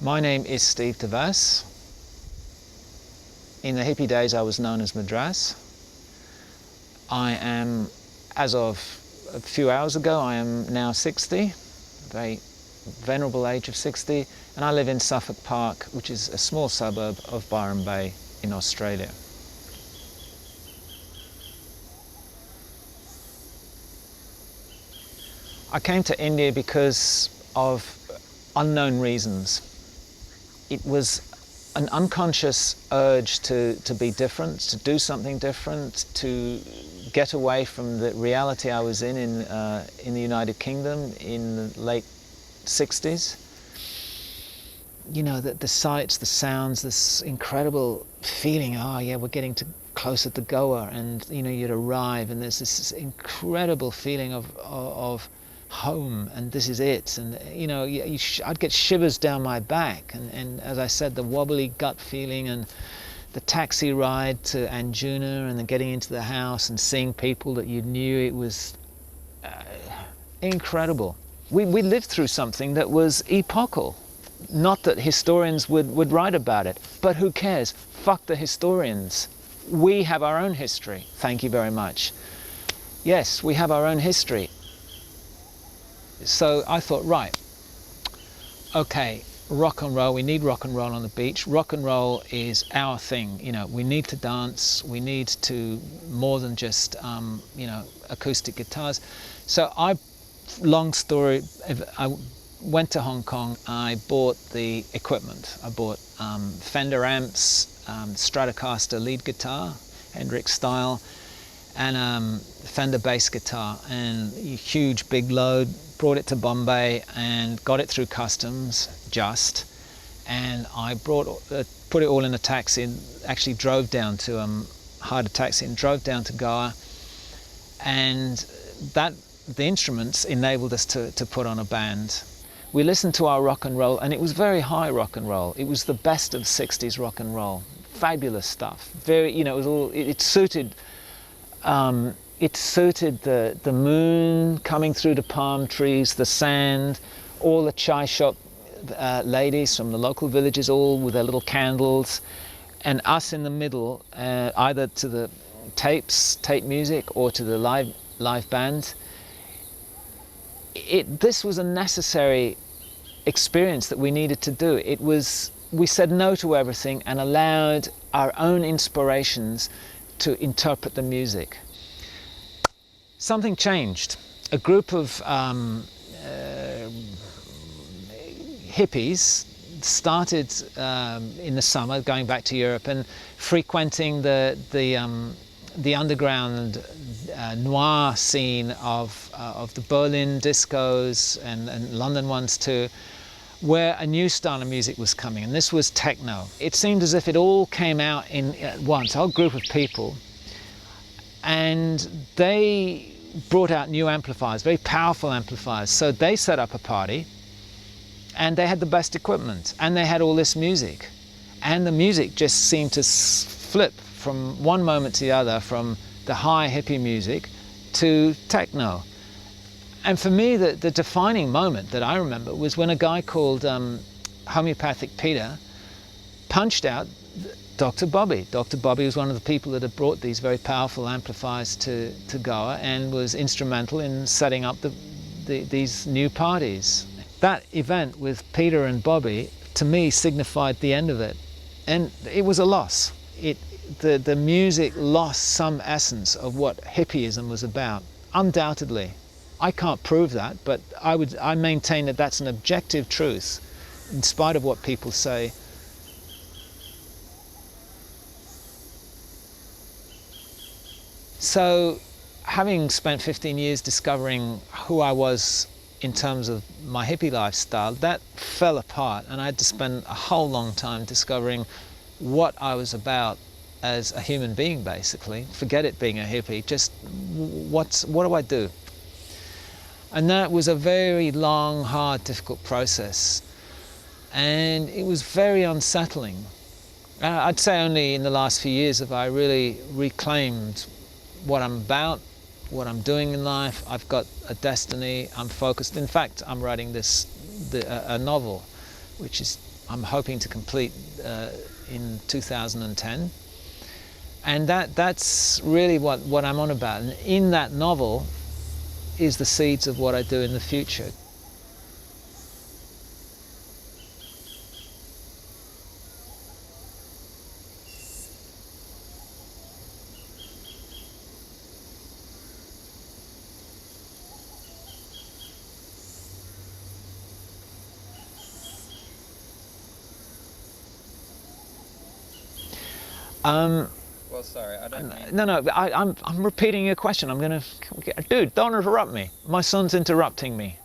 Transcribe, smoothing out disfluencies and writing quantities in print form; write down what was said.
My name is Steve Devas. In the hippie days I was known as Madras. I am, as of a few hours ago, I am now 60, very venerable age of 60, and I live in Suffolk Park, which is a small suburb of Byron Bay in Australia. I came to India because of unknown reasons. It was an unconscious urge to be different, to do something different, to get away from the reality I was in the United Kingdom in the late 60s. You know, the sights, the sounds, this incredible feeling, oh yeah, we're getting closer to Goa, and you know, you'd arrive and there's this incredible feeling of home, and this is it. And you know, I'd get shivers down my back, and as I said, the wobbly gut feeling, and the taxi ride to Anjuna, and then getting into the house and seeing people that you knew. It was incredible. We lived through something that was epochal. Not that historians would write about it, but who cares? Fuck the historians. We have our own history. Thank you very much. Yes, we have our own history. So I thought, right, okay, rock and roll, we need rock and roll on the beach. Rock and roll is our thing, you know, we need to dance, we need to more than just, you know, acoustic guitars. So long story, I went to Hong Kong, I bought the equipment. I bought Fender amps, Stratocaster lead guitar, Hendrix style, and Fender bass guitar, and a huge big load. Brought it to Bombay and got it through customs, and I put it all in a taxi and actually drove down to, hired a taxi and drove down to Goa, and the instruments enabled us to put on a band. We listened to our rock and roll, and it was very high rock and roll. It was the best of 60s rock and roll. Fabulous stuff. Very, you know, it was all, it suited the moon coming through the palm trees, the sand, all the chai shop ladies from the local villages, all with their little candles, and us in the middle, either to the tape music or to the live band. This was a necessary experience that we needed to do. We said no to everything and allowed our own inspirations to interpret the music. Something changed. A group of hippies started in the summer, going back to Europe and frequenting the underground noir scene of the Berlin discos and London ones too, where a new style of music was coming, and this was techno. It seemed as if it all came out at once, a whole group of people, and they brought out new amplifiers, very powerful amplifiers. So they set up a party, and they had the best equipment, and they had all this music, and the music just seemed to flip from one moment to the other, from the high hippie music to techno. And for me, the defining moment that I remember was when a guy called Homeopathic Peter punched out Dr. Bobby. Dr. Bobby was one of the people that had brought these very powerful amplifiers to Goa and was instrumental in setting up these new parties. That event with Peter and Bobby, to me, signified the end of it. And it was a loss. The music lost some essence of what hippieism was about, undoubtedly. I can't prove that, but I maintain that that's an objective truth, in spite of what people say. So, having spent 15 years discovering who I was in terms of my hippie lifestyle, that fell apart, and I had to spend a whole long time discovering what I was about as a human being, basically. Forget it being a hippie, just what do I do? And that was a very long, hard, difficult process, and it was very unsettling. I'd say only in the last few years have I really reclaimed what I'm about, what I'm doing in life. I've got a destiny, I'm focused. In fact, I'm writing a novel, which is I'm hoping to complete in 2010. And that's really what I'm on about. And in that novel is the seeds of what I do in the future. Well, sorry, I don't mean... No, I'm repeating your question. I'm gonna, dude, don't interrupt me. My son's interrupting me.